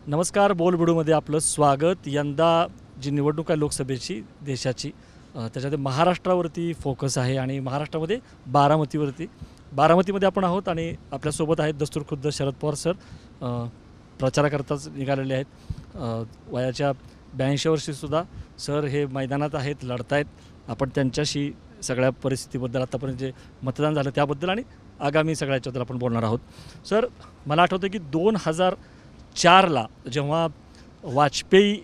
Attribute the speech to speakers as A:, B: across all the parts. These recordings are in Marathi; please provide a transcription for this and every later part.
A: नमस्कार. बोलबिडूमध्ये आपलं स्वागत. यंदा जी निवडणूक आहे लोकसभेची देशाची, त्याच्यामध्ये महाराष्ट्रावरती फोकस आहे आणि महाराष्ट्रामध्ये बारामतीमध्ये आपण आहोत आणि आपल्यासोबत आहेत दस्तूरखुद्द शरद पवार सर. प्रचाराकरताच निघालेले आहेत. वयाच्या 82 वर्षीसुद्धा सर हे मैदानात आहेत, लढत आहेत. आपण त्यांच्याशी सगळ्या परिस्थितीबद्दल, आतापर्यंत जे मतदान झालं त्याबद्दल आणि आगामी सगळ्याच्याबद्दल आपण बोलणार आहोत. सर, मला आठवतं की 2004ला जेव्हा वाजपेयी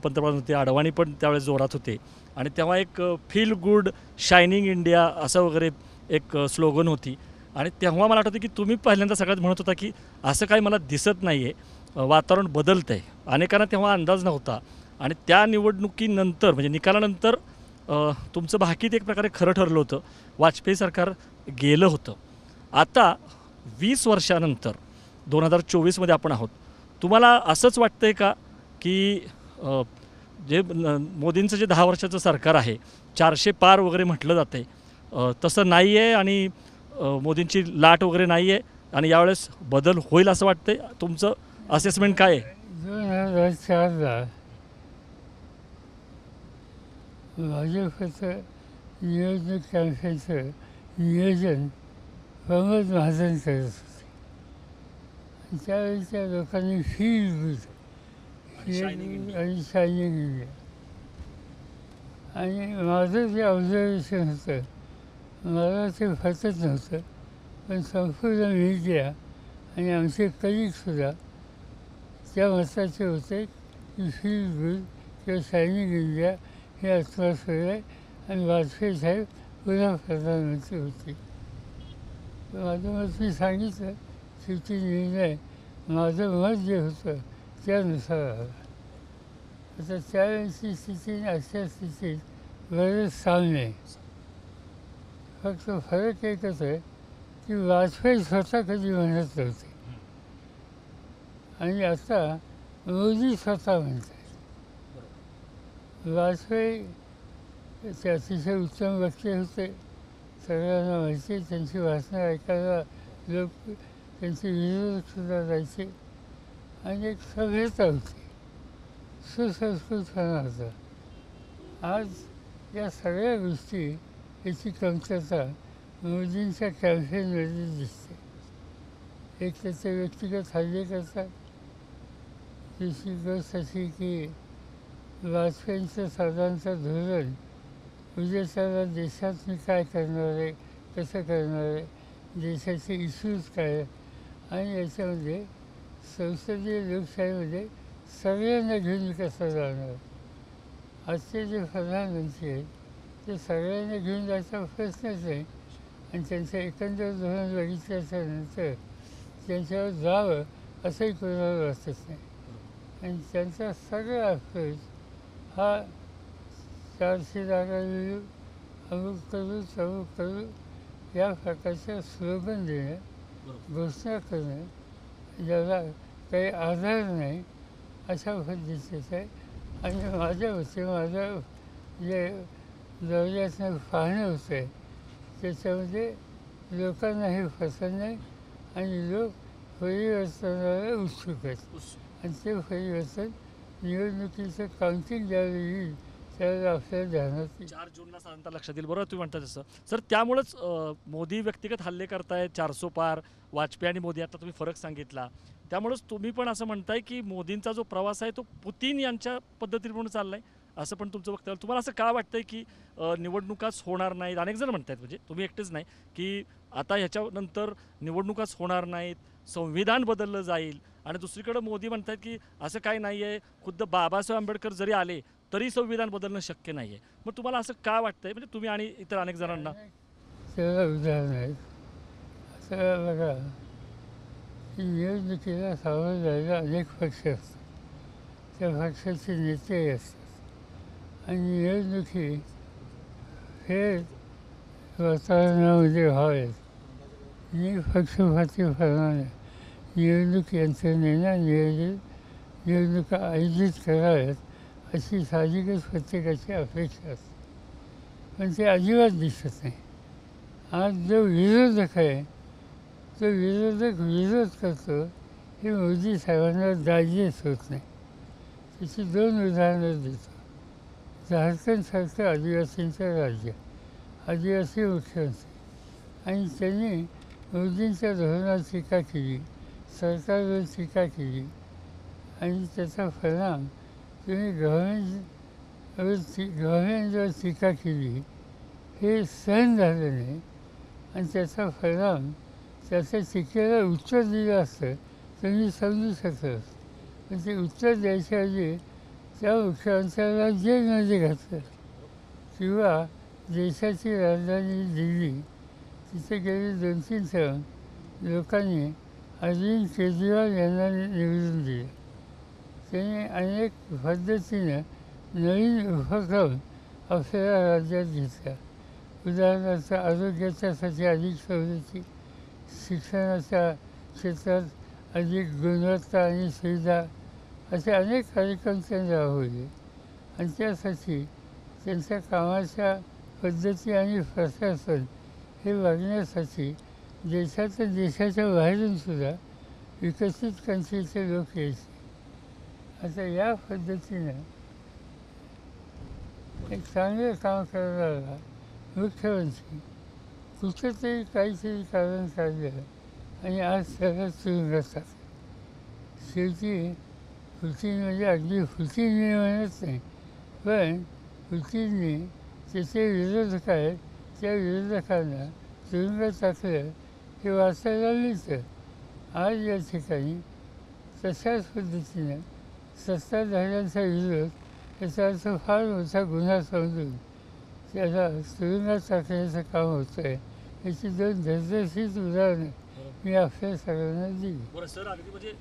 A: पंतप्रधान होते, अडवाणी पण त्यावेळेस जोरात होते आणि तेव्हा एक फील गुड शायनिंग इंडिया असं वगैरे एक स्लोगन होती आणि तेव्हा मला आठवतं की तुम्ही पहिल्यांदा सगळ्यात म्हणत होता की असं काही मला दिसत नाही आहे, वातावरण बदलतं आहे. अनेकांना तेव्हा अंदाज नव्हता आणि त्या निवडणुकीनंतर म्हणजे निकालानंतर तुमचं भाकीत एक प्रकारे खरं ठरलं होतं. वाजपेयी सरकार गेलं होतं. आता 20 वर्षानंतर 2024मध्ये आपण आहोत. तुम्हाला असंच वाटतं आहे का की जे मोदींचं जे 10 वर्षाचं सरकार आहे, 400 पार वगैरे म्हटलं जातं आहे, तसं नाही आहे आणि मोदींची लाट वगैरे नाही आहे आणि यावेळेस बदल होईल असं वाटतं आहे? तुमचं असेसमेंट काय आहे?
B: 2004ला भाजपचं निवडणूक कॅम्पेनचं नियोजन प्रमोद महाजन करत होते. त्यावेळेच्या लोकांनी फील गुड आणि शायनिंग इंडिया आणि माझं जे ऑब्झर्वेशन होतं, मला ते पटत नव्हतं, पण संपूर्ण मीडिया आणि आमचे कलिगसुद्धा त्या मताचे होते की फील गुड किंवा शायनिंग इंडिया हे ॲटमॉस्फिअर आहे आणि वाजपेयी साहेब पुन्हा प्रधानमंत्री होते. माझं मत मी सांगितलं, शेवटी निर्णय माझं मत जे होतं त्यानुसार आला. आता त्यावेळेची स्थिती आणि अशा स्थितीत बरेच साम्य आहे. फक्त फरक एकच आहे की वाजपेयी स्वतः कधी म्हणत नव्हते आणि आता मोदी स्वतः म्हणत आहेत. वाजपेयी ते अतिशय उत्तम वक्ते होते, सगळ्यांना माहिती. त्यांची भाषणं ऐकायला लोक त्यांचे विरोधकसुद्धा जायचे आणि एक सभ्यता होती, सुसंस्कृतपणा होता. आज या सगळ्या गोष्टी याची कमतरता मोदींच्या कॅम्पेनमध्ये दिसते. एक त्याचे व्यक्तिगत हल्ले करतात. दुसरी गोष्ट अशी की वाजपेयींचं साधारणतः धोरण उद्याच्याला देशात मी काय करणार आहे, कसं करणार आहे, देशाचे इश्यूज काय आहे आणि याच्यामध्ये संसदीय लोकशाहीमध्ये सगळ्यांना घेऊन कसं जाणार. आजचे जे प्रधानमंत्री आहेत ते सगळ्यांना घेऊन जायचा प्रश्नच नाही आणि त्यांचं एकंदर धोरण बघितल्याच्या नंतर त्यांच्यावर जावं असंही कोणाला वाटत नाही आणि त्यांचा सगळा अप्रोच हा 400 जागा मिळू, अमुक करू, तमुक करू या प्रकारच्या स्लोगन देणं, घोषणा करणं, ज्याला काही आधार नाही अशा पद्धतीचं आहे. आणि माझ्या जे दर्जातनं पाहणं होतं आहे त्याच्यामध्ये लोकांना हे पसंत नाही आणि लोक परिवर्तनाला उत्सुक आहेत आणि ते परिवर्तन निवडणुकीचं काउंटिंग ज्यावेळी येईल त्यावेळेला आपल्या ध्यानात
A: 4 जूनला साधारणतः लक्षात येईल. बरोबर तुम्ही म्हणता तसं. सर, त्यामुळंच मोदी व्यक्तिगत हल्ले करतायत, 400 पार, वाजपेयी आणि मोदी, आता तुम्ही फरक सांगितला. त्यामुळंच तुम्ही पण असं म्हणताय की मोदींचा जो प्रवास आहे तो पुतीन यांच्या पद्धतीने म्हणून चालला आहे, असं पण तुमचं वक्तव्य. तुम्हाला असं का वाटतंय की निवडणुकाच होणार नाहीत? अनेक जण म्हणतात, म्हणजे तुम्ही एकटेच नाही, की आता ह्याच्यानंतर निवडणुकाच होणार नाहीत, संविधान बदललं जाईल आणि दुसरीकडं मोदी म्हणतात की असं काही नाही आहे, खुद्द बाबासाहेब आंबेडकर जरी आले तरी संविधान बदलणं शक्य नाही आहे. मग तुम्हाला असं का वाटतंय, म्हणजे तुम्ही आणि इतर अनेक जणांना?
B: त्याला उदाहरण आहेत. आता बघा, की निवडणुकीला सामोरं जायला अनेक पक्ष असतात, त्या पक्षाचे नेते असतात आणि निवडणुकी हे वातावरणामध्ये व्हावेत निपक्षपातीपणाने निवडणूक यंत्रणेनं निवडणुका आयोजित कराव्यात अशी साहजिकच प्रत्येकाची अपेक्षा असते, पण ते अजिबात दिसत नाही. आज जो विरोधक आहे तो विरोधक विरोध करतो हे मोदी साहेबांना डायजेस्ट होत नाही. त्याची 2 उदाहरणं देतो. झारखंडसारखं आदिवासींचं राज्य, आदिवासी मुख्यमंत्री, आणि त्यांनी मोदींच्या धोरणावर टीका केली, सरकारवर टीका केली, आणि त्याचा परिणाम तुम्ही गव्हर्नमेंटवर टीका केली, हे सहन झालं नाही. आणि त्याचा परिणाम त्याच्या टीकेला उत्तर दिलं असतं तर मी समजू शकतो. पण ते उत्तर द्यायच्याऐवजी त्या मुख्यमंत्र्याला जेलमध्ये घातलं. किंवा देशाची राजधानी दिल्ली, तिथे गेले 2-3 टर्म लोकांनी अरविंद केजरीवाल यांना निवडून दिलं. त्यांनी अनेक पद्धतीनं नवीन उपक्रम आपल्या राज्यात घेतला. उदाहरणार्थ आरोग्याच्यासाठी अधिक सवलती, शिक्षणाच्या क्षेत्रात अधिक गुणवत्ता आणि सुविधा, असे अनेक कार्यक्रम त्यांनी राबवले. आणि त्यासाठी त्यांच्या कामाच्या पद्धती आणि प्रशासन हे बघण्यासाठी देशाच्या बाहेरूनसुद्धा विकसित कंट्रीचे लोक यायचे. आता या पद्धतीनं एक चांगलं काम करणारा मुख्यमंत्री कुठंतरी काहीतरी कारण काढलं आणि आज सगळं तुरुंगात टाकलं. शेवटी पुतीन म्हणजे अगदी पुतीन मी म्हणत नाही, पण पुतीनने त्याचे विरोधक आहेत त्या विरोधकांना तुरुंगात टाकलं हे वाचायला मिळतं. आज या ठिकाणी तशाच पद्धतीनं सत्ताधाऱ्यांचा विरोध याचा अर्थ फार मोठा गुन्हा समजून त्याला तुरुंगात टाकण्याचं काम होतं आहे. याची 2 दर्दशीर उदाहरणं मी आपल्या सगळ्यांना दिली.
A: बरं सर, अगदी म्हणजे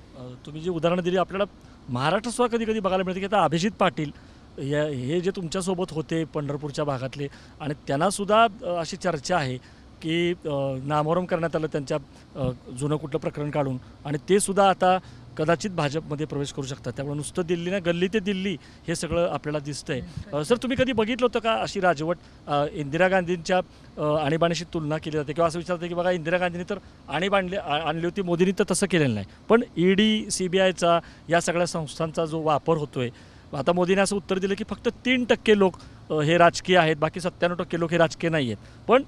A: तुम्ही जी उदाहरणं दिली आपल्याला महाराष्ट्रात कधी कधी बघायला मिळतं की आता अभिजित पाटील हे जे तुमच्यासोबत होते पंढरपूरच्या भागातले, आणि त्यांनासुद्धा अशी चर्चा आहे की नामोहरम करण्यात आलं त्यांच्या जुनं कुठलं प्रकरण काढून, आणि ते सुद्धा आता कदाचित भाजपमध्ये प्रवेश करू शकतात. त्यामुळे नुसतं दिल्ली ना, गल्ली ते दिल्ली हे सगळं आपल्याला दिसतंय. सर, तुम्ही कधी बघितलं होतं का अशी राजवट इंदिरा गांधींच्या आणीबाणीशी तुलना केली जाते, किंवा असं विचारतं की बघा इंदिरा गांधींनी तर आणीबाण आणली होती, मोदींनी तर तसं केलेलं नाही. पण ED, CBIचा या सगळ्या संस्थांचा जो वापर होतोय, आता मोदींनी असं उत्तर दिलं की फक्त 3% लोक हे राजकीय आहेत, बाकी 97% लोक हे राजकीय नाही आहेत. पण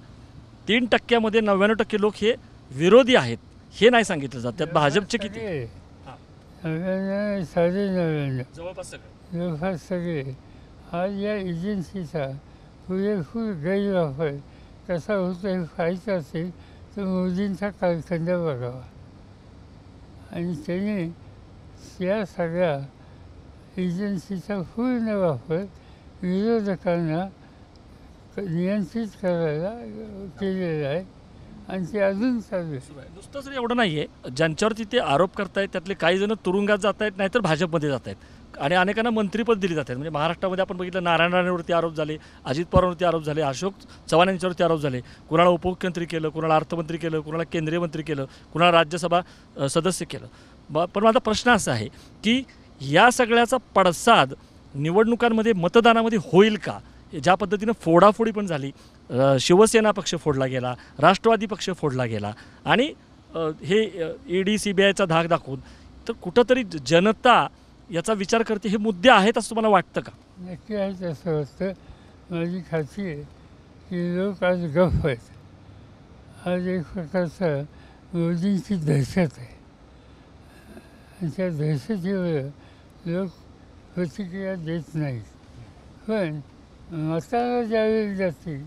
A: 3%मध्ये 99% लोक हे विरोधी आहेत हे नाही सांगितलं जात. त्यात भाजपचे किती?
B: 99
A: जवळपास सगळं.
B: जवळपास सगळे. आज या एजन्सीचा पुरेपूर गैरवापर कसा होतो हे पाहायचं असेल तर मोदींचा कालखंड बघावा. आणि त्यांनी या सगळ्या एजन्सीचा पूर्ण वापर विरोधकांना नियंत्रित करायला केलेला आहे, आणि ते अजून चालू आहे.
A: नुसतं जर एवढं नाही आहे, ज्यांच्यावरती ते आरोप करतायत त्यातले काही जण तुरुंगात जात आहेत, नाहीतर भाजपमध्ये जात आहेत, आणि अनेकांना मंत्रीपद दिली जात आहेत. म्हणजे महाराष्ट्रामध्ये आपण बघितलं, नारायण राणेवरती आरोप झाले, अजित पवारांवरती आरोप झाले, अशोक चव्हाण यांच्यावरती आरोप झाले, कुणाला उपमुख्यमंत्री केलं, कुणाला अर्थमंत्री केलं, कुणाला केंद्रीय मंत्री केलं, कुणाला राज्यसभा सदस्य केलं. पण माझा प्रश्न असा आहे की या सगळ्याचा पडसाद निवडणुकांमध्ये मतदानामध्ये होईल का? ज्या पद्धतीनं फोडाफोडी पण झाली, शिवसेना पक्ष फोडला गेला, राष्ट्रवादी पक्ष फोडला गेला, आणि हे ED, CBIचा धाक दाखवून, तर कुठंतरी जनता याचा विचार करते, हे मुद्दे आहेत असं तुम्हाला वाटतं का?
B: नक्की आहेत असं वाटतं. माझी खात्री आहे की लोक आज गप्प आहेत. आज एक प्रकारचा मोदींची दहशत आहे, आणि त्या दहशतीवर लोक प्रतिक्रिया देत नाहीत. पण मताला ज्यावेळी जातील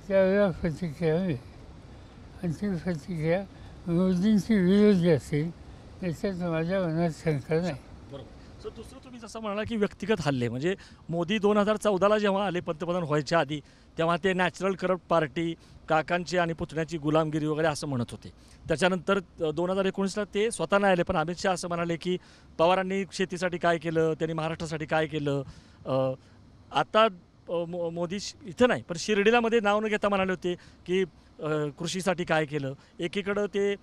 B: त्यावेळेला प्रतिक्रिया मिळेल, आणि ती प्रतिक्रिया मोदींची विरोधी असेल याच्यात माझ्या मनात शंका नाही.
A: बरोबर. सर, दुसरं तुम्ही जसं म्हणाला की व्यक्तिगत हल्ले, म्हणजे मोदी 2014ला जेव्हा आले पंतप्रधान व्हायच्या आधी, तेव्हा ते नॅचरल करप्ट पार्टी, काकांची आणि पुतण्याची गुलामगिरी वगैरे असं म्हणत होते. त्याच्यानंतर 2019ला ते स्वतः नाही आले, पण अमित शहा असं म्हणाले की पवारांनी शेतीसाठी काय केलं, त्यांनी महाराष्ट्रासाठी काय केलं. आता मोदी इथं नाही पण शिर्डीला मध्ये नाव न घेता म्हणाले होते की कृषीसाठी काय केलं. एकीकडं ते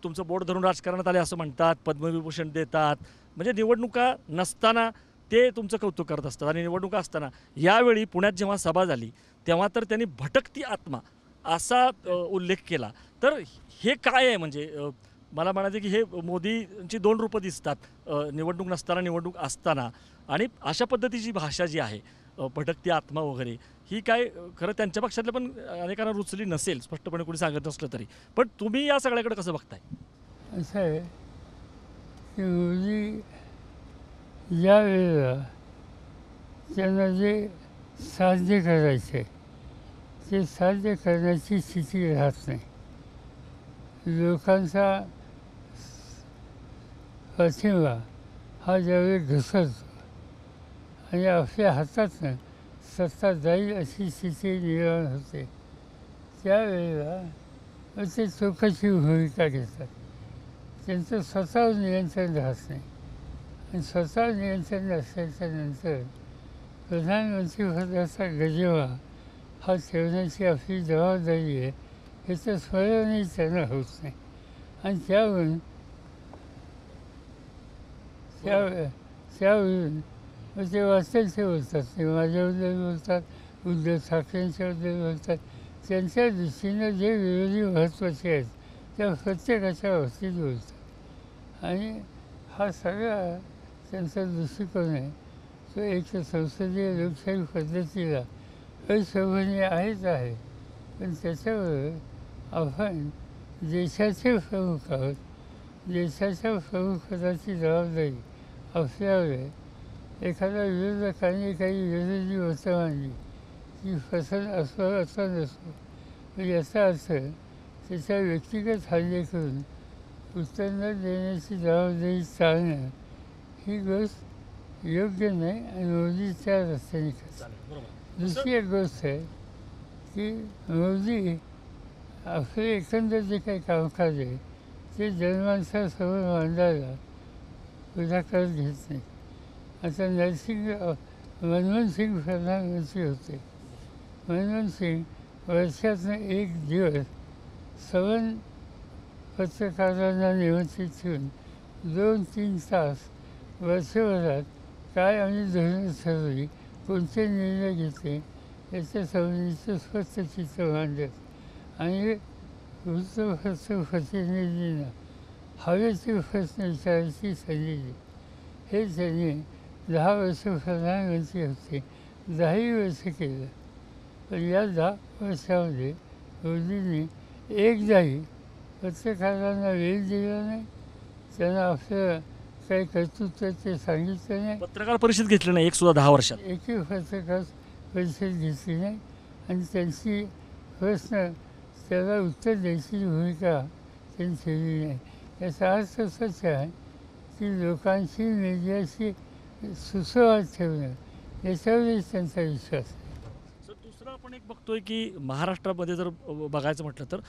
A: तुमचं बोट धरून राजकारणात आले असं म्हणतात, पद्मविभूषण देतात, म्हणजे निवडणुका नसताना ते तुमचं कौतुक करत असतात, आणि निवडणुका असताना. यावेळी पुण्यात जेव्हा सभा झाली तेव्हा तर त्यांनी भटकती आत्मा असा उल्लेख केला. तर हे काय आहे? म्हणजे मला म्हणायचं की हे मोदींची दोन रूपं दिसतात, निवडणूक नसताना, निवडणूक असताना. आणि अशा पद्धतीची भाषा जी आहे, भटकती आत्मा वगैरे, ही काय खरं त्यांच्या पक्षातल्या पण अनेकांना रुचली नसेल, स्पष्टपणे कोणी सांगत नसलं तरी. पण तुम्ही या सगळ्याकडे कसं बघताय?
B: असं आहे की मोदी ज्या वेळेला त्यांना जे साध्य करायचे ते साध्य करण्याची स्थिती राहत नाही. लोकांचा पाठिंबा हा ज्यावेळी घसरतो आणि आपल्या हातातनं सत्ता जाईल अशी स्थिती निर्माण होते, त्यावेळेला ते चोखाची भूमिका घेतात. त्यांचं स्वतःवर नियंत्रण राहत नाही. आणि स्वतःवर नियंत्रण नसल्याच्या नंतर प्रधानमंत्रीपदाचा गजेवा हा ठेवण्याची आपली जबाबदारी आहे ह्याचं स्मरणही त्यांना होत नाही. आणि त्यावरून मग ते वाटेल ते बोलतात, ते माझ्याबद्दल बोलतात, उद्धव ठाकरेंच्याबद्दल बोलतात. त्यांच्या दृष्टीनं जे विरोधी महत्त्वाचे आहेत त्या प्रत्येकाच्या बाबतीत बोलतात. आणि हा सगळा त्यांचा दृष्टिकोन आहे तो एक संसदीय लोकशाही पद्धतीला अशोभनीय आहेच आहे. पण त्याच्याबरोबर आपण देशाचे प्रमुख आहोत. देशाच्या प्रमुखपदाची जबाबदारी आपल्यावर आहे. एखाद्या विरोधकाने काही विरोधी मतं मांडली की पसंत असो असा नसो, पण याचा अर्थ त्याच्या व्यक्तिगत हल्ले करून उत्तर न देण्याची जबाबदारी टाळणं ही गोष्ट योग्य नाही आणि मोदी त्या रस्त्याने करतात. दुसरी एक गोष्ट आहे की मोदी आपले एकंदर जे काही कामकाज आहे ते जनमानसासमोर मांडायला पुढाकार घेत नाही. आता मनमोहन सिंग प्रधानमंत्री होते. मनमोहन सिंग वर्षातनं एक दिवस सवन पत्रकारांना निमंत्रित ठेवून 2-3 तास वर्षभरात काय आम्ही धोरणं ठरवली, कोणते निर्णय घेतले याच्या संबंधीचं स्पष्ट चित्र मांडत आणि वृत्तपत्र प्रतिनिधींना हवेचे प्रश्न विचारायची संधी दिली. हे त्यांनी 10 वर्ष प्रधानमंत्री होते, 10 वर्ष केलं. पण या 10 वर्षामध्ये मोदींनी एकदाही पत्रकारांना वेळ दिला नाही. त्यांना आपलं काही कर्तृत्व ते सांगितलं नाही.
A: पत्रकार परिषद घेतली नाही एक सुद्धा 10 वर्षात.
B: एकही पत्रकार परिषद घेतली नाही आणि त्यांची प्रश्न त्याला उत्तर द्यायची भूमिका त्यांनी ठेवली नाही. याचा अर्थ असाच आहे की लोकांशी मीडियाशी सुसंवाद ठेवणं याच्यावरच त्यांचा विश्वास आहे.
A: सर, दुसरं आपण एक बघतोय की महाराष्ट्रामध्ये जर बघायचं म्हटलं तर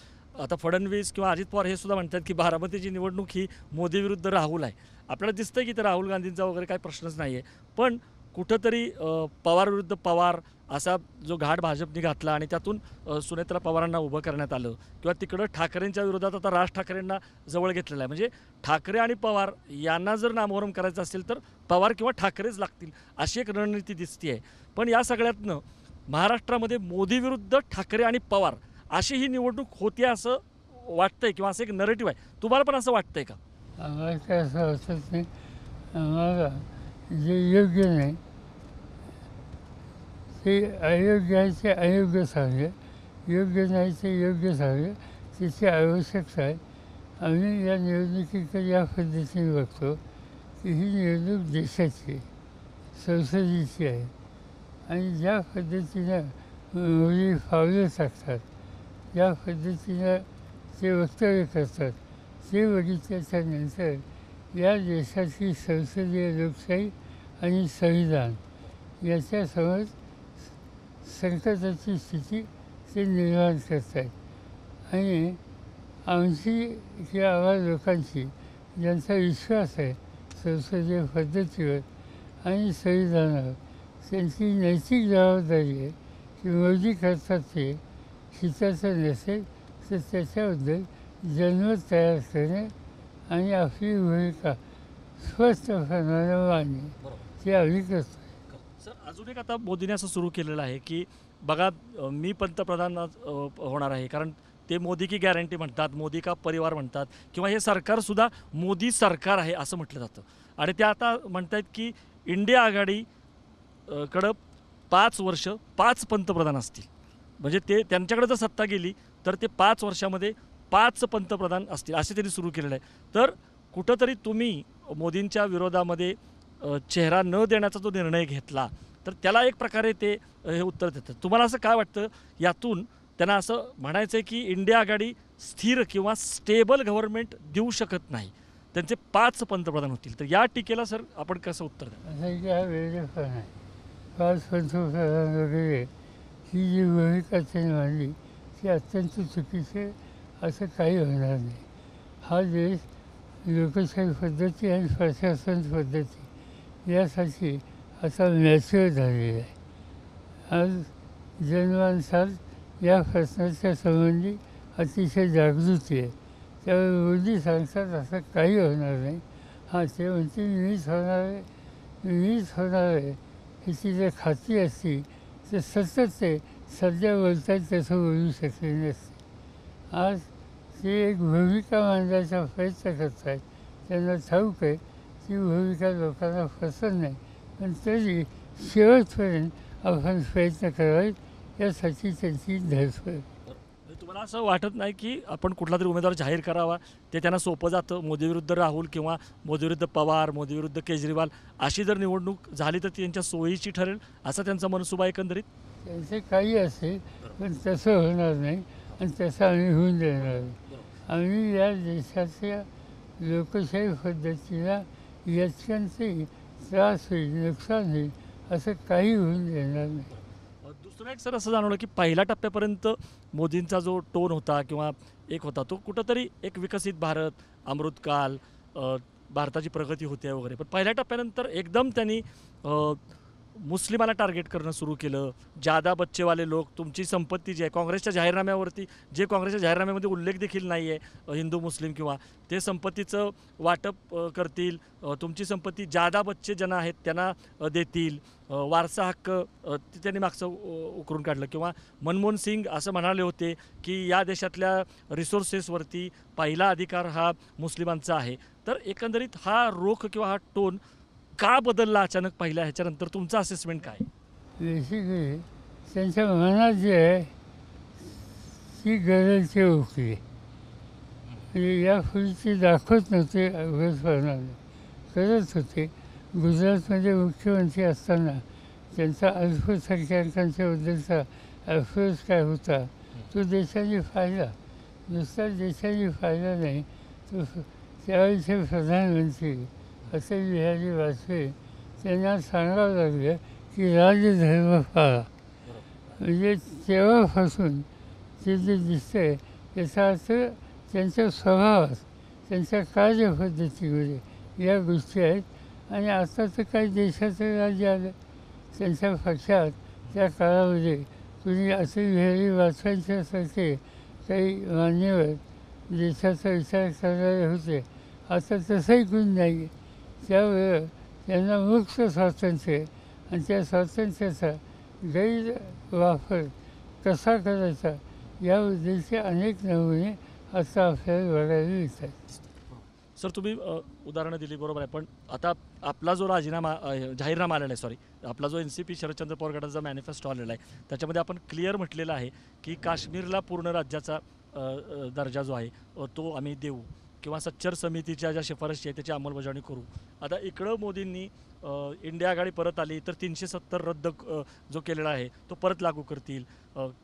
A: आता फडणवीस किंवा अजित पवार हे सुद्धा म्हणतात की बारामतीची निवडणूक ही मोदी विरुद्ध राहुल आहे. आपल्याला दिसतंय की तर राहुल गांधींचा वगैरे काही प्रश्नच नाही आहे. पण कुठंतरी पवार विरुद्ध पवार असा जो घाट भाजपने घातला आणि त्यातून सुनेत्रा पवारांना उभं करण्यात आलं, किंवा तिकडं ठाकरेंच्या विरोधात आता राज ठाकरेंना जवळ घेतलेलं आहे. म्हणजे ठाकरे आणि पवार यांना जर नामोहरम करायचं असेल तर पवार किंवा ठाकरेच लागतील अशी एक रणनीती दिसते आहे. पण या सगळ्यातनं महाराष्ट्रामध्ये मोदी विरुद्ध ठाकरे आणि पवार अशी ही निवडणूक होती असं वाटतंय, किंवा असं एक नरेटिव्ह आहे. तुम्हाला पण असं वाटतंय का?
B: आम्हाला काय असं वाटत नाही. आम्हाला जे योग्य नाही ते अयोग्य आहे ते अयोग्य सांगले, योग्य नाही ते योग्य सांगले, तिची आवश्यकता आहे. आम्ही या निवडणुकीकडे या पद्धतीने बघतो की ही निवडणूक देशाची आहे, संसदेची आहे. आणि ज्या पद्धतीनं मोदी पावलं टाकतात, ज्या पद्धतीनं ते वक्तव्य करतात ते बघितल्याच्या नंतर या देशाची संसदीय लोकशाही आणि संविधान याच्यासमोर संकटाची स्थिती ते निर्माण करत आहेत. आणि आमची किंवा आम्हा लोकांची ज्यांचा विश्वास आहे संसदीय पद्धतीवर आणि संविधानावर, त्यांची नैतिक जबाबदारी आहे की मोदी करतात ते हिताचं नसेल तर त्याच्याबद्दल जनमत तयार करणे आणि आपली भूमिका स्पष्टपणाने मांडणे ते आम्ही करतो.
A: सर, अजून एक आता मोदीने असं सुरू केलेलं आहे की बघा, मी पंतप्रधान होणार आहे, कारण ते मोदी की गॅरंटी म्हणतात, मोदी का परिवार म्हणतात किंवा हे सरकारसुद्धा मोदी सरकार आहे असं म्हटलं जातं. आणि ते आता म्हणतायत की इंडिया आघाडी कडं 5 वर्ष 5 पंतप्रधान असतील. म्हणजे ते त्यांच्याकडे जर सत्ता गेली तर ते 5 वर्षामध्ये 5 पंतप्रधान असतील असे त्यांनी सुरू केलेलं आहे. तर कुठंतरी तुम्ही मोदींच्या विरोधामध्ये चेहरा न देण्याचा जो निर्णय घेतला तर त्याला एक प्रकारे ते हे उत्तर देतात. तुम्हाला असं काय वाटतं यातून त्यांना असं म्हणायचं आहे की इंडिया आघाडी स्थिर किंवा स्टेबल गव्हर्नमेंट देऊ शकत नाही, त्यांचे 5 पंतप्रधान होतील. तर या टीकेला सर आपण कसं उत्तर द्या?
B: असं की हा वेळेपण आहे. 5 पंतप्रधान वगैरे ही जी भूमिका त्यांनी मांडली ती अत्यंत चुकीची आहे. असं काही होणार नाही. हा देश लोकशाही पद्धती आणि प्रशासन पद्धती यासाठी आता मॅच्युअर झालेला आहे. आज जनमानसात या प्रश्नाच्या संबंधी अतिशय जागृती आहे. त्यामुळे मोदी सांगतात असं काही होणार नाही. हां, ते म्हणते मीच होणार आहे, मीच होणार आहे, ह्याची जर खात्री असती तर सतत ते सध्या बोलतात तसं बोलू शकले नसते. आज ते एक भूमिका मांडण्याचा प्रयत्न करत आहेत. त्यांना ठाऊक आहे ती भूमिका लोकांना पसंत नाही, पण तरी शेवटपर्यंत आपण प्रयत्न करावेत यासाठी त्यांची धडपड.
A: तुम्हाला असं वाटत नाही की आपण कुठला तरी उमेदवार जाहीर करावा, ते त्यांना सोपं जातं? मोदी विरुद्ध राहुल किंवा मोदी विरुद्ध पवार, मोदी विरुद्ध केजरीवाल अशी जर निवडणूक झाली तर ती त्यांच्या सोयीची ठरेल असा त्यांचा मनसुबा एकंदरीत?
B: त्यांचे काही असेल पण तसं होणार नाही आणि तसं आम्ही होऊन देणार नाही. आम्ही या देशाच्या लोकशाही पद्धतीला याचकांचाही त्रास होईल, नुकसान होईल असं काही होऊन देणार नाही.
A: दुसरं एक सर असं जाणवलं की पहिल्या टप्प्यापर्यंत मोदींचा जो टोन होता किंवा एक होता तो कुठंतरी एक विकसित भारत, अमृतकाल, भारताची प्रगती होते वगैरे. पण पहिल्या टप्प्यानंतर एकदम त्यांनी मुस्लिमाला टार्गेट करणं सुरू केलं. जादा बच्चेवाले लोक, तुमची संपत्ती जी आहे काँग्रेसच्या जाहीरनाम्यावरती, जे काँग्रेसच्या जाहीरनाम्यामध्ये उल्लेख देखील नाही आहे हिंदू मुस्लिम किंवा ते संपत्तीचं वाटप करतील, तुमची संपत्ती जादा बच्चे ज्यांना आहेत त्यांना देतील, वारसा हक्क ते त्यांनी मागचं उकरून काढलं. किंवा मनमोहन सिंग असं म्हणाले होते की या देशातल्या रिसोर्सेसवरती पहिला अधिकार हा मुस्लिमांचा आहे. तर एकंदरीत हा रोख किंवा हा टोन का बदलला अचानक पहिल्या ह्याच्यानंतर? तुमचं असेसमेंट काय?
B: बेसिकली त्यांच्या मनात जे आहे ती गरजची ओळखली. म्हणजे यापूर्वी ती दाखवत नव्हते उघडपणाने, करत होते. गुजरातमध्ये मुख्यमंत्री असताना त्यांचा अल्पसंख्याकांच्या बद्दलचा अफरोज काय होता तो देशाने पाहिला. नुसता देशाने पाहिला नाही, तो त्यावेळेचे प्रधानमंत्री अटल बिहारी वाजपेयी त्यांना सांगावं लागलं की राजधर्म पाळा. म्हणजे तेव्हापासून ते जे दिसतंय त्याचा अर्थ त्यांच्या स्वभावात, त्यांच्या कार्यपद्धतीमध्ये या गोष्टी आहेत. आणि आता तर काही देशाचं राज्य आलं. त्यांच्या पक्षात त्या काळामध्ये कुणी अटल बिहारी वाजपेयींच्यासारखे काही मान्यवर देशाचा विचार करणारे होते. आता तसंही कुणी नाही आहे. त्यामुळं त्यांना मुक्त स्वातंत्र्य आणि त्या स्वातंत्र्याचा गैरवापर कसा करायचा याबद्दलचे अनेक नमुने आता आपल्याला बघायला मिळतात.
A: सर तुम्ही उदाहरणं दिली बरोबर आहे, पण आता आपला जो राजीनामा जाहीरनामा आलेला आहे, आपला जो NCP शरदचंद्र पवार गटाचा मॅनिफेस्टो आलेला आहे त्याच्यामध्ये आपण क्लिअर म्हटलेलं आहे की काश्मीरला पूर्ण राज्याचा दर्जा जो आहे तो आम्ही देऊ किंवा सच्चर समितीच्या ज्या शिफारशी आहेत त्याची अंमलबजावणी करू. आता इकडं मोदींनी इंडिया आघाडी परत आली तर 370 रद्द जो केलेला आहे तो परत लागू करतील.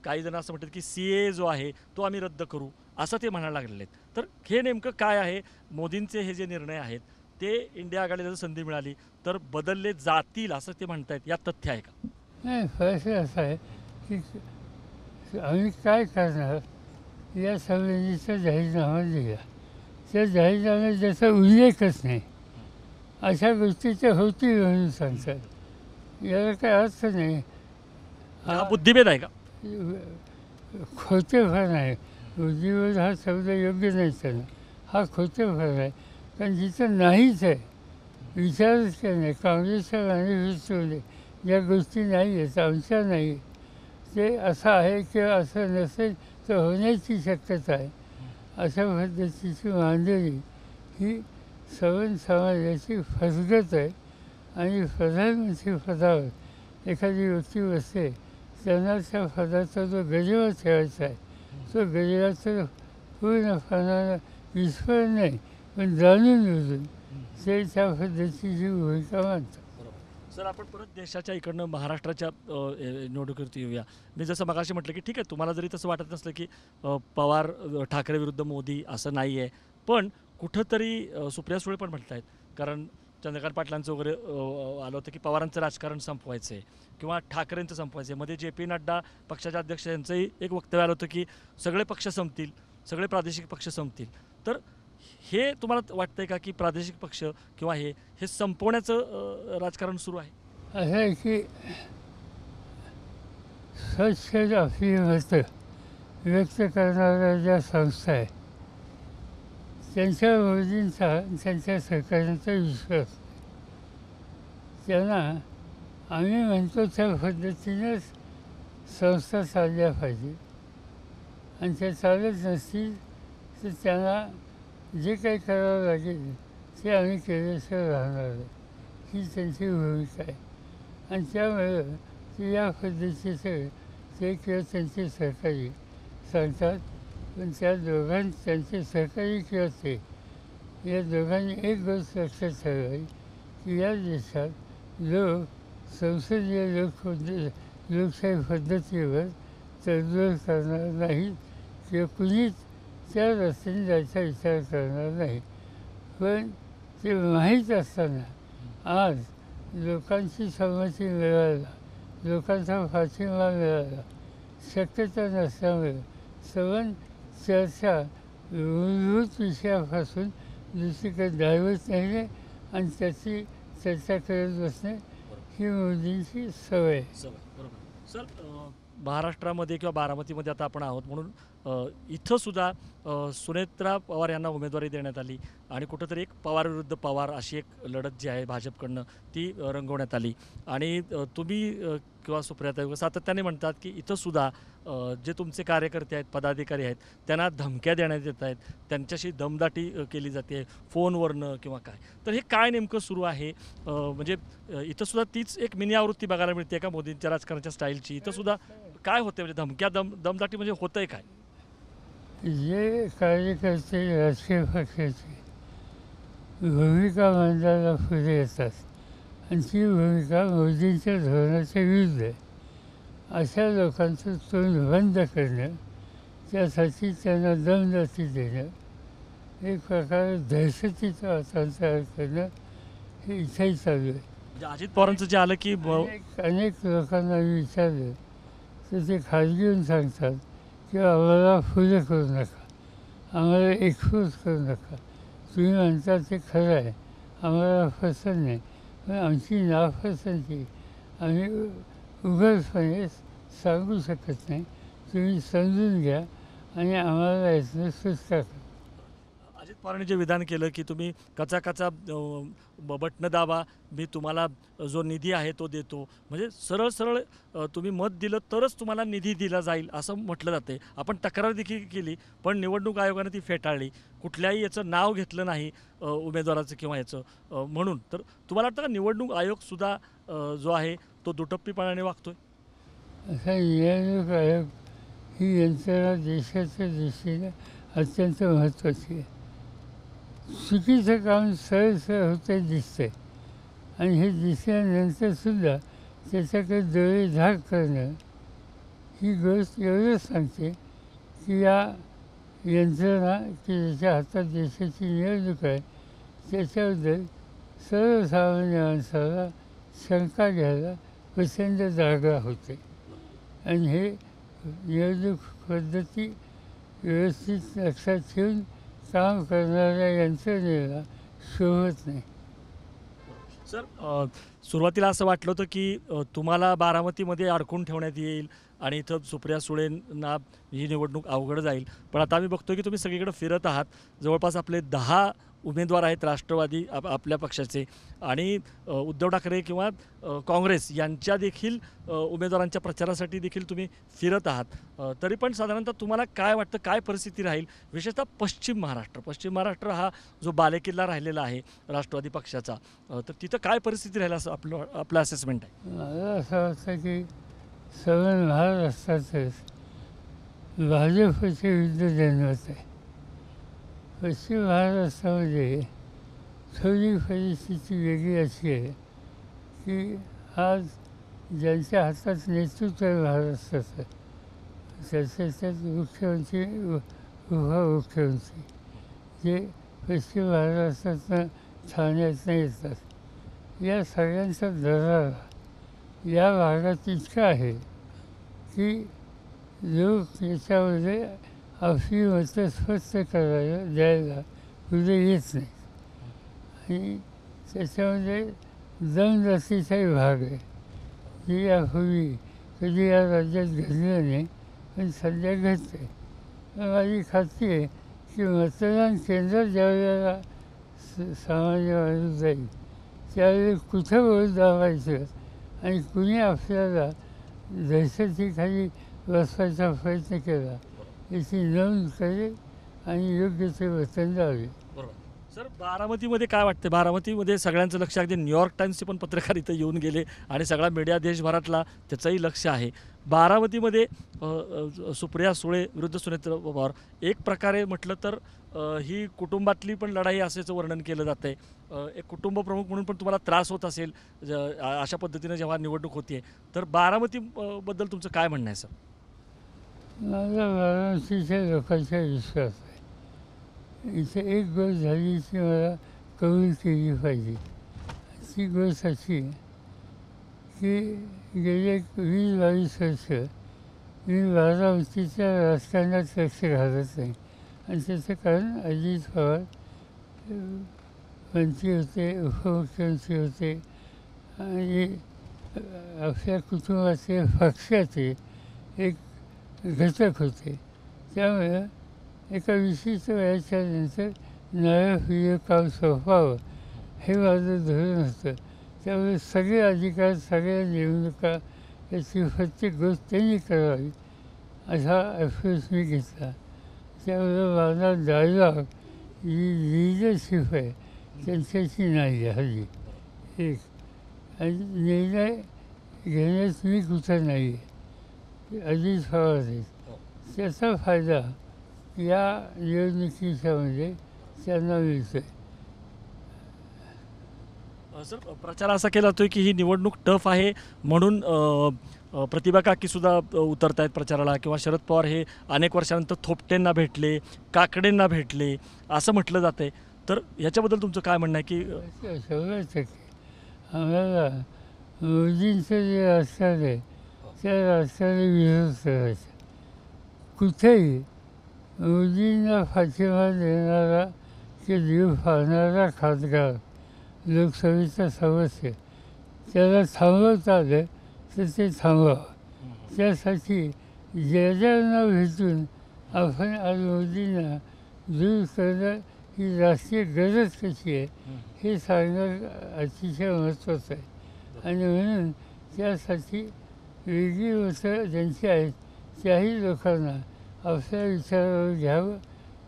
A: काही जण असं म्हणतात की CAA जो आहे तो आम्ही रद्द करू असं ते म्हणायला लागलेले आहेत. तर हे नेमकं काय आहे? मोदींचे हे जे निर्णय आहेत ते इंडिया आघाडीला जर संधी मिळाली तर बदलले जातील असं ते म्हणतायत, यात तथ्य आहे का?
B: नाही, फरक असा आहे की आम्ही काय करणार या संबंधीचा जाहीरनामा दिला. त्या जाहीरनाम्यात त्याचा उल्लेखच नाही. अशा गोष्टी त्या होतील म्हणून सांगतात. याला काय अर्थ नाही.
A: हा बुद्धिभेद आहे का?
B: खोटेपण आहे. बुद्धिबळ हा शब्द योग्य नाही त्यांना. हा खोटेपण आहे. कारण जिथं नाहीच आहे, विचारच काय नाही. काँग्रेसच्या मॅनिफेस्टोमध्ये ज्या गोष्टी नाही आहेत, आमच्या नाही, ते असं आहे किंवा असं नसेल तर होण्याची शक्यता आहे. अशा पद्धतीची मांडणी ही सवर्ण समाजाची फसगत आहे. आणि प्रधानमंत्री पदावर एखादी व्यक्ती बसते, त्यांना त्या पदाचा जो गजवा ठेवायचा आहे, तो गजवाचं पूर्णपणानं विस्फोरण नाही, पण जाणून बुजून ते त्या पद्धतीची भूमिका मानतात.
A: सर, आपण परत देशाच्या इकडनं महाराष्ट्राच्या निवडणुकीवरती येऊया. मी जसं मगाशी म्हटलं की ठीक आहे, तुम्हाला जरी तसं वाटत नसलं की पवार ठाकरे विरुद्ध मोदी असं नाही आहे, पण कुठंतरी सुप्रिया सुळे पण म्हणत आहेत. कारण चंद्रकांत पाटलांचं वगैरे आलं होतं की पवारांचं राजकारण संपवायचं आहे किंवा ठाकरेंचं संपवायचं आहे. मध्ये JP नड्डा पक्षाचे अध्यक्ष यांचंही एक वक्तव्य आलं होतं की सगळे पक्ष संपतील, सगळे प्रादेशिक पक्ष संपतील. तर हे तुम्हाला वाटतंय का की प्रादेशिक पक्ष किंवा हे संपवण्याचं राजकारण सुरू आहे?
B: असं आहे की स्वच्छ आपली मतं व्यक्त करणाऱ्या ज्या संस्था आहेत, त्यांच्या मोदींचा त्यांच्या सरकारचा विश्वास त्यांना आम्ही म्हणतो त्या पद्धतीनेच संस्था चालल्या पाहिजे. आणि त्या चालत नसतील तर त्यांना जे काही करावं लागेल ते आम्ही केल्याशिवाय राहणार नाही, ही त्यांची भूमिका आहे. आणि त्यामुळं ते या पद्धतीचं ते किंवा त्यांचे सहकारी सांगतात. पण त्या त्यांचे सहकारी किंवा ते या दोघांनी एक गोष्ट लक्षात ठेवावी की या देशात लोक संसदीय लोकशाही पद्धतीवर तडजोड करणार नाहीत किंवा कुणीच त्या रस्त्याने जायचा विचार करणार नाही. पण ते माहीत असताना आज लोकांची संमती मिळायला, लोकांचा पाठिंबा मिळायला शक्यता नसल्यामुळे सवन चर्चा मूलभूत विषयापासून दुसरीकडे डायव्हर्ट नाही आणि त्याची चर्चा करत बसणे ही मोदींची सवय आहे.
A: बरोबर. सर, महाराष्ट्रामध्ये किंवा बारामतीमध्ये आता आपण आहोत म्हणून इथं सुद्धा सुनेत्रा पवार यांना उमेदवारी देण्यात आली आणि कुठंतरी एक पवार विरुद्ध पवार अशी एक लढत जी आहे भाजपकडनं ती रंगवण्यात आली. आणि तुम्ही किंवा सुप्रियाताई सातत्याने म्हणतात की इथं सुद्धा जे तुमचे कार्यकर्ते आहेत, पदाधिकारी आहेत, त्यांना धमक्या देण्यात येत आहेत, त्यांच्याशी दमदाटी केली जाते फोनवरनं किंवा काय. तर हे काय नेमकं सुरू आहे? म्हणजे इथं सुद्धा तीच एक मिनी आवृत्ती बघायला मिळते का मोदींच्या राजकारणाच्या स्टाईलची? इथं सुद्धा काय होते, म्हणजे धमक्या दमदाटी म्हणजे होतंय काय?
B: जे कार्यकर्ते राजकीय पक्षाची भूमिका मांडायला पुढे येतात आणि ती भूमिका मोदींच्या धोरणाच्या विरुद्ध आहे, अशा लोकांचं तोंड बंद करणं, त्यासाठी त्यांना दमदाटी देणं, एक प्रकारे दहशतीचं वातावरण तयार करणं हे इथंही चालू आहे.
A: म्हणजे अजित पवारांचं जे आलं की
B: अनेक लोकांना मी विचारलं तर ते खाजगी येऊन सांगतात की आम्हाला फुलं करू नका, आम्हाला एक्सपोज करू नका. तुम्ही म्हणता ते खरं आहे, आम्हाला पसंत नाही, पण आमची नापसंती आम्ही उघडपणे सांगू शकत नाही. तुम्ही समजून घ्या आणि आम्हाला यातनं सुटका करा.
A: अजित पवारांनी जे विधान केलं की तुम्ही कचा बटणं दाबा, मी तुम्हाला जो निधी आहे तो देतो, म्हणजे सरळ सरळ तुम्ही मत दिलं तरच तुम्हाला निधी दिला जाईल असं म्हटलं जाते. आपण तक्रार देखील केली, पण निवडणूक आयोगाने ती फेटाळली. कुठल्याही याचं नाव घेतलं नाही उमेदवाराचं किंवा याचं. म्हणून तर तुम्हाला वाटतं का निवडणूक आयोगसुद्धा जो आहे तो दुटप्पीपणाने वागतोय?
B: असा निवडणूक आयोग ही यंत्रणा देशाच्या दृष्टीने अत्यंत महत्त्वाची आहे. चुकीचं काम सरळ सरळ होते दिसतंय आणि हे दिसल्यानंतरसुद्धा त्याच्याकडे डोळे झाक करणं ही गोष्ट एवढंच सांगते की या यंत्रणा की ज्याच्या हातात देशाची निवडणूक आहे त्याच्याबद्दल सर्वसामान्य माणसाला शंका घ्यायला प्रचंड जागा होते. आणि हे निवडणूक पद्धती व्यवस्थित लक्षात ठेवून काम करणाऱ्या यंत्रणेला शोभत नाही.
A: सर, सुरुवातीला असं वाटलं होतं की तुम्हाला बारामतीमध्ये अडकून ठेवण्यात येईल आणि इथं सुप्रिया सुळेंना ही निवडणूक अवघड जाईल. पण आता आम्ही बघतोय की तुम्ही सगळीकडे फिरत आहात. जवळपास आपले 10 उमेदवार आहेत राष्ट्रवादी आपल्या पक्षाचे आणि उद्धव ठाकरे किंवा काँग्रेस यांच्या देखील उमेदवारांच्या प्रचारासाठी देखील तुम्ही फिरत आहात. तरी पण साधारणतः तुम्हाला काय वाटतं, काय परिस्थिती राहील विशेषतः पश्चिम महाराष्ट्र हा जो बालेकिल्ला राहिलेला आहे राष्ट्रवादी पक्षाचा, तर तिथं काय परिस्थिती राहील असं आपलं असेसमेंट आहे?
B: मला असं वाटतं की सगळं महाराष्ट्राचंच भाजपचे युद्ध जाणवत आहे. पश्चिम महाराष्ट्रामध्ये थोडी परिस्थिती वेगळी अशी आहे की आज ज्यांच्या हातात नेतृत्व आहे महाराष्ट्राचं त्याच्यात मुख्यमंत्री उपमुख्यमंत्री जे पश्चिम महाराष्ट्रातनं ठाण्यातनं येतात, या सगळ्यांचा दरारा या भागात इतका आहे की लोक याच्यामध्ये आपली मतं स्पष्ट करायला द्यायला पुढे येत नाही आणि त्याच्यामध्ये दमदाटीचाही भाग आहे जी यापूर्वी कधी या राज्यात घडलं नाही पण सध्या घडते. माझी खात्री आहे की मतदान केंद्र ज्यावेळेला सामान्य माणूस जाईल त्यावेळेस कुठं बोल दाबायचं आणि कुणी आपल्याला दहशतीखाली बसवायचा प्रयत्न केला याची नोंद करेल आणि योग्य ते वचन द्यावे.
A: बरोबर. सर, बारामतीमध्ये काय वाटतं? बारामतीमध्ये सगळ्यांचं लक्ष, अगदी न्यूयॉर्क टाइम्सचे पण पत्रकार इथं येऊन गेले आणि सगळा मीडिया देशभरातला त्याचंही लक्ष आहे. बारामतीमध्ये सुप्रिया सुळे विरुद्ध सुनेत्र पवार, एक प्रकारे म्हटलं तर ही कुटुंबातली पण लढाई असल्याचं वर्णन केलं जातं आहे. एक कुटुंब प्रमुख म्हणून पण तुम्हाला त्रास होत असेल अशा पद्धतीनं जेव्हा निवडणूक होते, तर बारामतीबद्दल तुमचं काय म्हणणं आहे सर?
B: माझा बारामतीच्या लोकांचा विश्वास आहे. इथे एक गोष्ट झाली ती मला कबूल केली पाहिजे. ती गोष्ट अशी की गेले 20-22 वर्ष मी बारामतीच्या राजकारणात लक्ष घालत नाही आणि त्याचं कारण अजित पवार मंत्री होते, उपमुख्यमंत्री होते आणि आपल्या कुटुंबाचे पक्षाचे एक घटक होते. त्यामुळे एका विशिष्ट वयाच्या नंतर न्यायप्रिय काम सोपवावं हे माझं धोरण होतं. त्यामुळे सगळे अधिकार, सगळ्या निवडणुका याची प्रत्येक गोष्ट त्यांनी करावी असा अप्रोच मी घेतला. त्यामुळे माझा डायलॉग जी लिडरशिप आहे त्यांच्याशी नाही हल्ली एक, आणि निर्णय घेण्यास मी कुठं नाही आहे, अजित पवार आहेत. त्याचा फायदा या निवडणुकीच्यामध्ये त्यांना मिळतो आहे.
A: सर, प्रचार असा केला जातोय की ही निवडणूक टफ आहे म्हणून प्रतिभा काकीसुद्धा उतरत आहेत प्रचाराला, किंवा शरद पवार हे अनेक वर्षानंतर थोपटेंना भेटले, काकडेंना भेटले असं म्हटलं जातं आहे. तर याच्याबद्दल तुमचं काय म्हणणं आहे की
B: 100% आम्हाला मोदींचं जे राजकारण आहे त्या राजकारणाला विरोध करायचा. कुठेही मोदींना पाठिंबा देणारा की जीव फाळणारा खासदार लोकसभेचा सदस्य त्याला थांबवता आलं तर ते थांबवावं. त्यासाठी ज्यांना भेटून आपण आज मोदींना दूर करणं ही राष्ट्रीय गरज कशी आहे हे सांगणं अतिशय महत्त्वाचं आहे. आणि म्हणून त्यासाठी वेगळी मतं ज्यांची आहेत त्याही लोकांना आपल्या विचारावर घ्यावं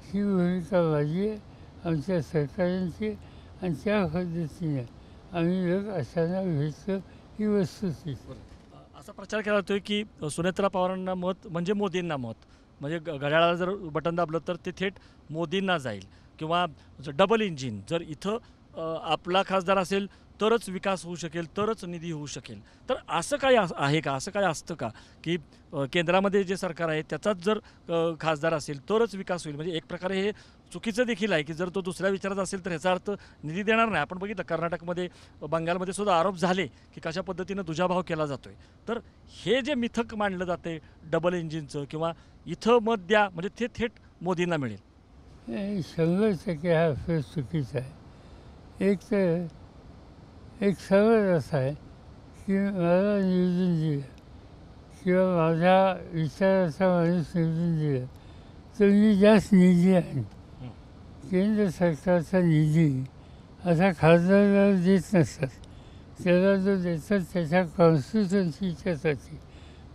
B: ही भूमिका माझी आहे, आमच्या सरकारांची. आणि त्या पद्धतीने आम्ही लोक अशांना भेटतो ही वस्तुस्थिती.
A: असा प्रचार केला जातोय की सुनेत्रा पवारांना मत म्हणजे मोदींना मत, म्हणजे घड्याळाला जर बटन दाबलं तर ते थेट मोदींना जाईल, किंवा डबल इंजिन जर इथं आपला खासदार असेल तरच विकास होऊ शकेल, तरच निधी होऊ शकेल. तर असं काय आहे का, असं काय असतं का की केंद्रामध्ये जे सरकार आहे त्याचाच जर खासदार असेल तरच विकास होईल? म्हणजे एक प्रकारे हे चुकीचं देखील आहे की जर तो दुसऱ्या विचारात असेल तर ह्याचा अर्थ निधी देणार नाही. आपण बघितलं कर्नाटकमध्ये, बंगालमध्ये सुद्धा आरोप झाले की कशा पद्धतीनं दुजाभाव केला जातोय. तर हे जे मिथक मांडलं जाते डबल इंजिनचं, किंवा इथं मत द्या म्हणजे ते थेट मोदींना मिळेल,
B: 100% हा अफेअर चुकीचा आहे. एक तर एक सवय असा आहे की मला निवडून दिलं किंवा माझ्या विचाराचा माणूस निवडून दिलं तर मी जास्त निधी आहे केंद्र सरकारचा निधी असा खासदाराला देत नसतात. त्याला जो देतात त्याच्या कॉन्स्टिट्युन्सीच्यासाठी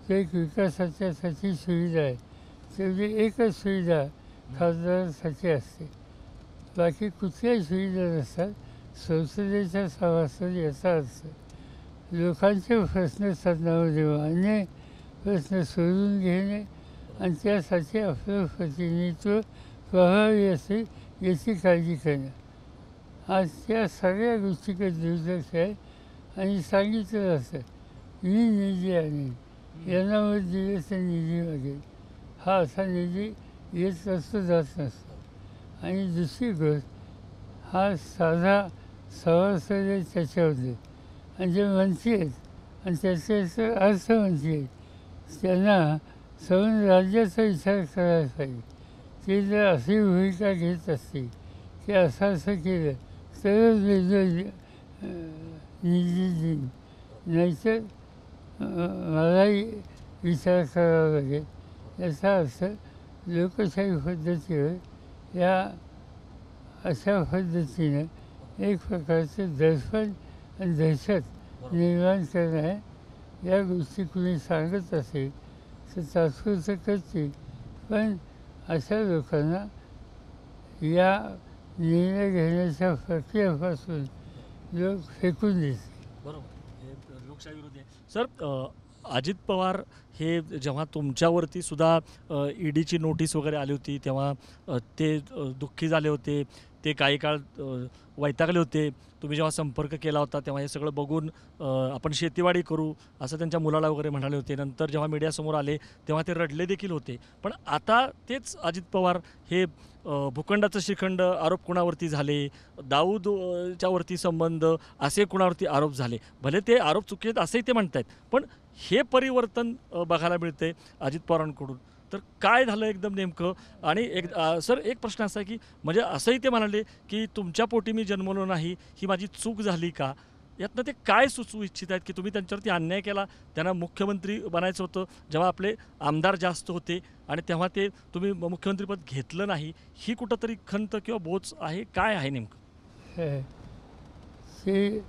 B: तो एक विकासाच्यासाठी सुविधा आहे. तेवढी एकच सुविधा खासदारासाठी असते, बाकी कुठल्याही सुविधा नसतात. संसदेच्या सभासद याचा अर्थ लोकांचे प्रश्न सदनामध्ये मांडणे, प्रश्न सोडून घेणे आणि त्यासाठी आपलं प्रतिनिधित्व प्रभावी असेल याची काळजी करणं. आज त्या सगळ्या गोष्टीकडे दुर्लक्ष आहे आणि सांगितलं असतं मी निधी आणेन, यांना मत दिले तर निधी मागेल. हा असा निधी येत नसतो, जात नसतो. आणि दुसरी गोष्ट, हा साधा सभासद आहे त्याच्याबद्दल, आणि जे मंत्री आहेत आणि त्याचे अर्थमंत्री आहेत त्यांना संपूर्ण राज्याचा विचार करायला पाहिजे. ते जर अशी भूमिका घेत असतील की असं असं केलं तरच वेगळं निधी देईन, नाहीतर मलाही विचार करावा लागेल. याचा अर्थ लोकशाही पद्धतीवर या अशा पद्धतीनं एक प्रकारचं दडपण आणि दहशत निर्माण करणं आहे. या गोष्टी कुणी सांगत असेल तर तात्पुरतं करतील, पण अशा लोकांना या निर्णय घेण्याच्या प्रक्रियेपासून लोक फेकून देतील.
A: बरोबर, हे लोकशाही विरोधी आहे. सर, अजित पवार हे जेव्हा तुमच्यावरती सुद्धा ईडीची नोटीस वगैरे आली होती तेव्हा ते दुःखी झाले होते. ते काही काळ वैतागले होते. तुम्ही जेव्हा संपर्क केला होता तेव्हा हे सगळं बघून आपण शेतीवाडी करू असं त्यांच्या मुलाला वगैरे म्हणाले होते. नंतर जेव्हा मीडियासमोर आले तेव्हा ते रडले देखील होते. पण आता तेच अजित पवार हे भूखंडाचं श्रीखंड आरोप कुणावरती झाले, दाऊदच्यावरती संबंध असे कुणावरती आरोप झाले. भले ते आरोप चुकीत असेही ते म्हणत आहेत, पण हे परिवर्तन बघायला मिळते अजित पवारांकडून. तर काय झालं एकदम नेमकं? आणि सर, एक प्रश्न असा आहे की म्हणजे असंही ते म्हणाले की तुमच्या पोटी मी जन्मलो नाही, ही माझी चूक झाली का? यातनं ते काय सुचवू इच्छित आहेत की तुम्ही त्यांच्यावरती अन्याय केला, त्यांना मुख्यमंत्री बनायचं होतं जेव्हा आपले आमदार जास्त होते आणि तेव्हा ते तुम्ही मुख्यमंत्रीपद घेतलं नाही, ही कुठंतरी खंत किंवा बोच आहे? काय आहे नेमकं?
B: ते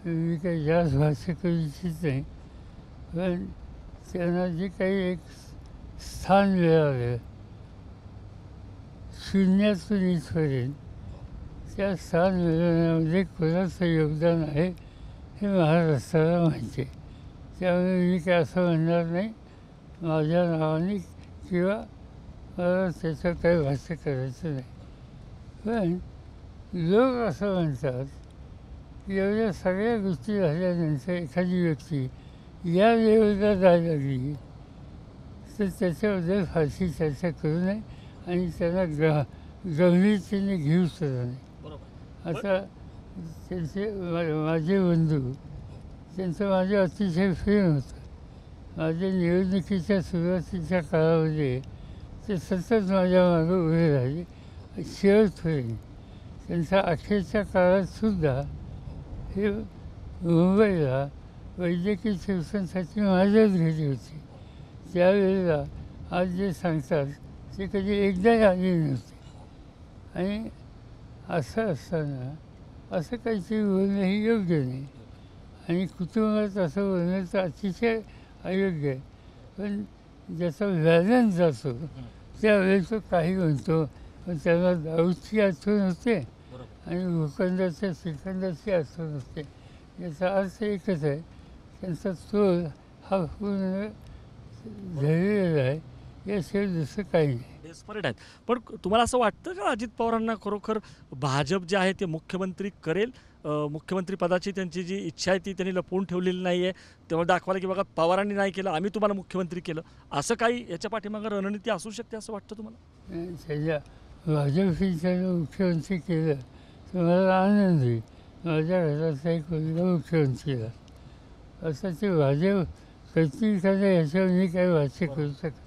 B: मी काही जास्त भाष्य करू इच्छित नाही, पण त्यांना जे काही एक स्थान मिळालं शून्यातून इथपर्यंत, त्या स्थान मिळवण्यामध्ये कोणाचं योगदान आहे हे महाराष्ट्राला माहिती आहे. त्यामुळे मी काय असं म्हणणार नाही माझ्या नावाने किंवा मला त्याचं काही भाष्य करायचं नाही. पण लोक असं म्हणतात की एवढ्या सगळ्या गोष्टी झाल्यानंतर एखादी व्यक्ती या लेवलला जायला लागली तर त्याच्याबद्दल फारशी चर्चा करू नये आणि त्यांना गंभीरतेने घेऊ सुद्धा नाही. आता त्यांचे माझे बंधू, त्यांचं माझं अतिशय प्रेम होतं. माझ्या निवडणुकीच्या सुरुवातीच्या काळामध्ये ते सतत माझ्या मागं उभे राहिले शेवटपर्यंत. त्यांच्या अखेरच्या काळातसुद्धा हे मुंबईला वैद्यकीय शिक्षणासाठी माझ्याच घरी होते. त्यावेळेला आज जे सांगतात ते कधी एकदाही आले नव्हते. आणि असं असताना असं काहीतरी बोलणं हे योग्य नाही आणि कुटुंबात असं बोलणं तर अतिशय अयोग्य आहे. पण ज्याचा बॅलन्स जातो त्यावेळेस तो काही म्हणतो, पण त्याला दाऊदची आठवण होते आणि भूखंडाच्या श्रीखंडाची आठवण होते. याचा अर्थ एकच आहे, त्यांचा तोल हा पूर्ण धरलेला आहे, याशिवाय दुसरं काही नाही.
A: डेस्परेट आहेत. पण तुम्हाला असं वाटतं का अजित पवारांना खरोखर भाजप जे आहे ते मुख्यमंत्री करेल? मुख्यमंत्रीपदाची त्यांची जी इच्छा आहे ती त्यांनी लपवून ठेवलेली नाही आहे, तेव्हा दाखवायला की बघा पवारांनी नाही केलं, आम्ही तुम्हाला मुख्यमंत्री केलं, असं काही याच्या पाठीमागं रणनीती असू शकते असं वाटतं तुम्हाला?
B: त्याच्या भाजपशी त्यानं मुख्यमंत्री केलं तर मला आनंद होईल. माझ्या घराचा एक मुलगा मुख्यमंत्री झाला. असं ते भाजप करतील का नाही याच्यावर मी काही भाष्य करू शकत.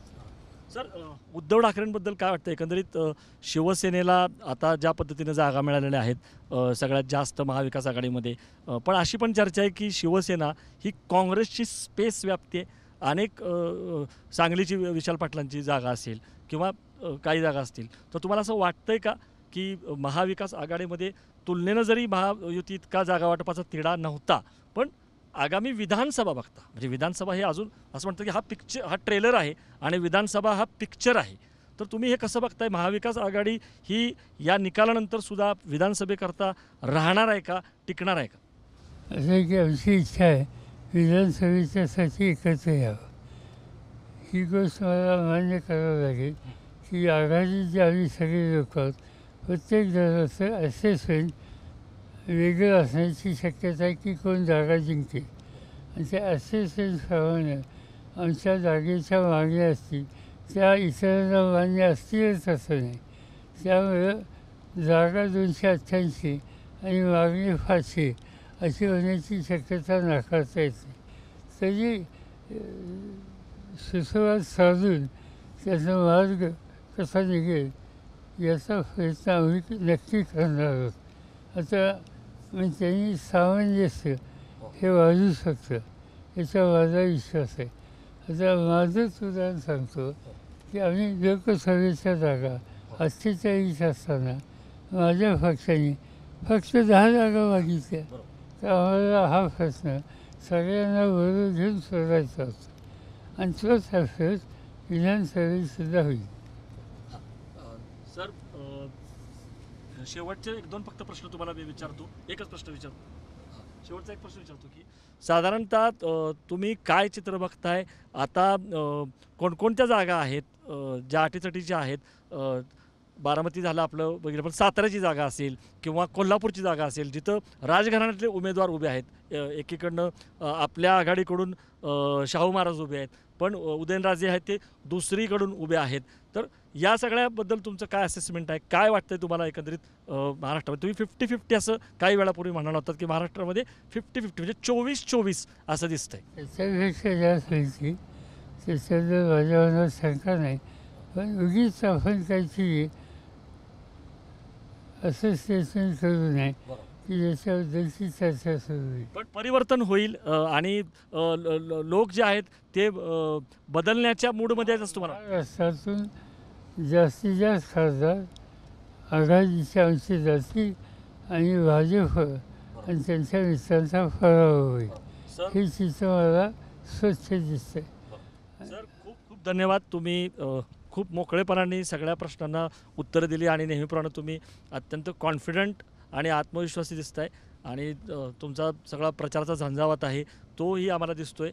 A: सर, उद्धव ठाकरेंबद्दल काय वाटतं? एकंदरीत शिवसेनेला आता ज्या पद्धतीने जागा मिळालेल्या आहेत सगळ्यात जास्त महाविकास आघाडीमध्ये, पण अशी पण चर्चा आहे की शिवसेना ही काँग्रेसची स्पेस व्यापते अनेक सांगलीची विशाल पाटलांची जागा असेल किंवा काही जागा असतील, तर तुम्हाला असं वाटतंय का की महाविकास आघाडीमध्ये तुलनेनं जरी महायुती इतका जागा वाटपाचा तिढा नव्हता, पण आगामी विधानसभा बघता, म्हणजे विधानसभा हे अजून असं म्हणतं की हा ट्रेलर आहे आणि विधानसभा हा पिक्चर आहे, तर तुम्ही हे कसं बघताय? महाविकास आघाडी ही या निकालानंतर सुद्धा विधानसभेकरता राहणार आहे का, टिकणार आहे का?
B: असं की आमची इच्छा आहे विधानसभेच्यासाठी एकत्र यावं. ही गोष्ट मला मान्य करावं लागेल की आघाडीत जे आम्ही सगळे लोक आहोत, प्रत्येक दलाचं असेसमेंट वेगळं असण्याची शक्यता आहे की कोण जागा जिंकेल. आणि त्या असेसमेंटप्रमाणे आमच्या जागेच्या मागण्या असतील त्या इतरांना मान्य असतीलच असं नाही. त्यामुळं जागा 288 आणि मागणी 500 अशी होण्याची शक्यता नाकारता येते. तरी सुसंवाद साधून त्याचा मार्ग कसा निघेल याचा प्रयत्न आम्ही नक्की करणार आहोत. आता म्हणजे त्यांनी सामंजस्य हे वाढू शकतं याचा माझा विश्वास आहे. आता माझंच उदाहरण सांगतो की आम्ही लोकसभेच्या जागा 48 असताना माझ्या पक्षाने फक्त 10 जागा मागितल्या. तर आम्हाला हा प्रश्न सगळ्यांना बरोबर घेऊन सोडायचा होता आणि तोच अभ्यास विधानसभेतसुद्धा होईल.
A: सर, शेवटचे 1-2 फक्त प्रश्न तुम्हाला मी विचारतो. एकच प्रश्न विचारतो, शेवटचा एक प्रश्न विचारतो की साधारणतः तुम्ही काय चित्र बघताय आता? कोणकोणत्या जागा आहेत ज्या अटीतटीच्या आहेत? बारामती झालं आपलं बघितलं, पण साताऱ्याची जागा असेल किंवा कोल्हापूरची जागा असेल जिथं राजघराण्यातले उमेदवार उभे आहेत. एकीकडनं आपल्या आघाडीकडून शाहू महाराज उभे आहेत, पण उदयनराजे आहेत ते दुसरीकडून उभे आहेत. तर या सगळ्याबद्दल तुमचं काय असेसमेंट आहे? काय वाटतंय तुम्हाला एकंदरीत महाराष्ट्रामध्ये? तुम्ही 50-50 असं काही वेळापूर्वी म्हणाला होतात की महाराष्ट्रामध्ये 50-50 म्हणजे 24-24 असं दिसतंय.
B: त्याच्यापेक्षा जास्त व्हायची त्याच्याबद्दल माझ्या मनात शंका नाही. पण उगीच आपण काहीतरी असं स्टेटमेंट करू नये की ज्याच्याबद्दलची चर्चा सुरू होईल.
A: पण परिवर्तन होईल आणि लोक जे आहेत ते बदलण्याच्या मूडमध्ये आहेत असं तुम्हाला?
B: महाराष्ट्रातून जास्तीत जास्त खासदार आघाडीच्या अंशी जातील आणि भाजप आणि त्यांच्या मित्रांचा पराभव होईल. हे चित्र मला स्वच्छ दिसतंय.
A: सर, खूप खूप धन्यवाद. तुम्ही खूप मोकळेपणाने सगळ्या प्रश्नांना उत्तरं दिली आणि नेहमीप्रमाणे तुम्ही अत्यंत कॉन्फिडंट आणि आत्मविश्वासी दिसताय आणि तुमचा सगळा प्रचाराचा झंझावात आहे तोही आम्हाला दिसतोय.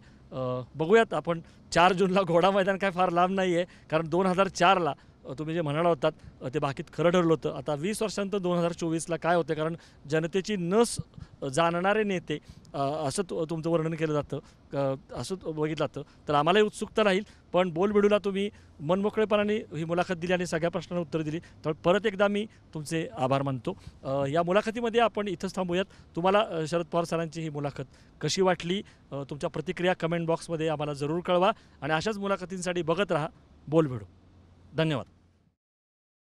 A: बघूयात आपण 4 जूनला घोडा मैदान काय फार लांब नाही आहे, कारण 2004ला तुम्ही जे म्हणाला होतात ते बाकीत खरं ठरलं होतं. आता 20 वर्षांनंतर 2024ला काय होते, कारण जनतेची नस जाणणारे नेते असं तुमचं वर्णन केलं जातं, असं बघितलं जातं. तर आम्हालाही उत्सुकता राहील. पण बोलबिडूला तुम्ही मनमोकळेपणाने ही मुलाखत दिली आणि सगळ्या प्रश्नांना उत्तर दिली, तर परत एकदा मी तुमचे आभार मानतो. या मुलाखतीमध्ये आपण इथंच थांबूयात. तुम्हाला शरद पवार सरांची ही मुलाखत कशी वाटली, तुमच्या प्रतिक्रिया कमेंट बॉक्समध्ये आम्हाला जरूर कळवा आणि अशाच मुलाखतींसाठी बघत राहा बोलबिडू. धन्यवाद.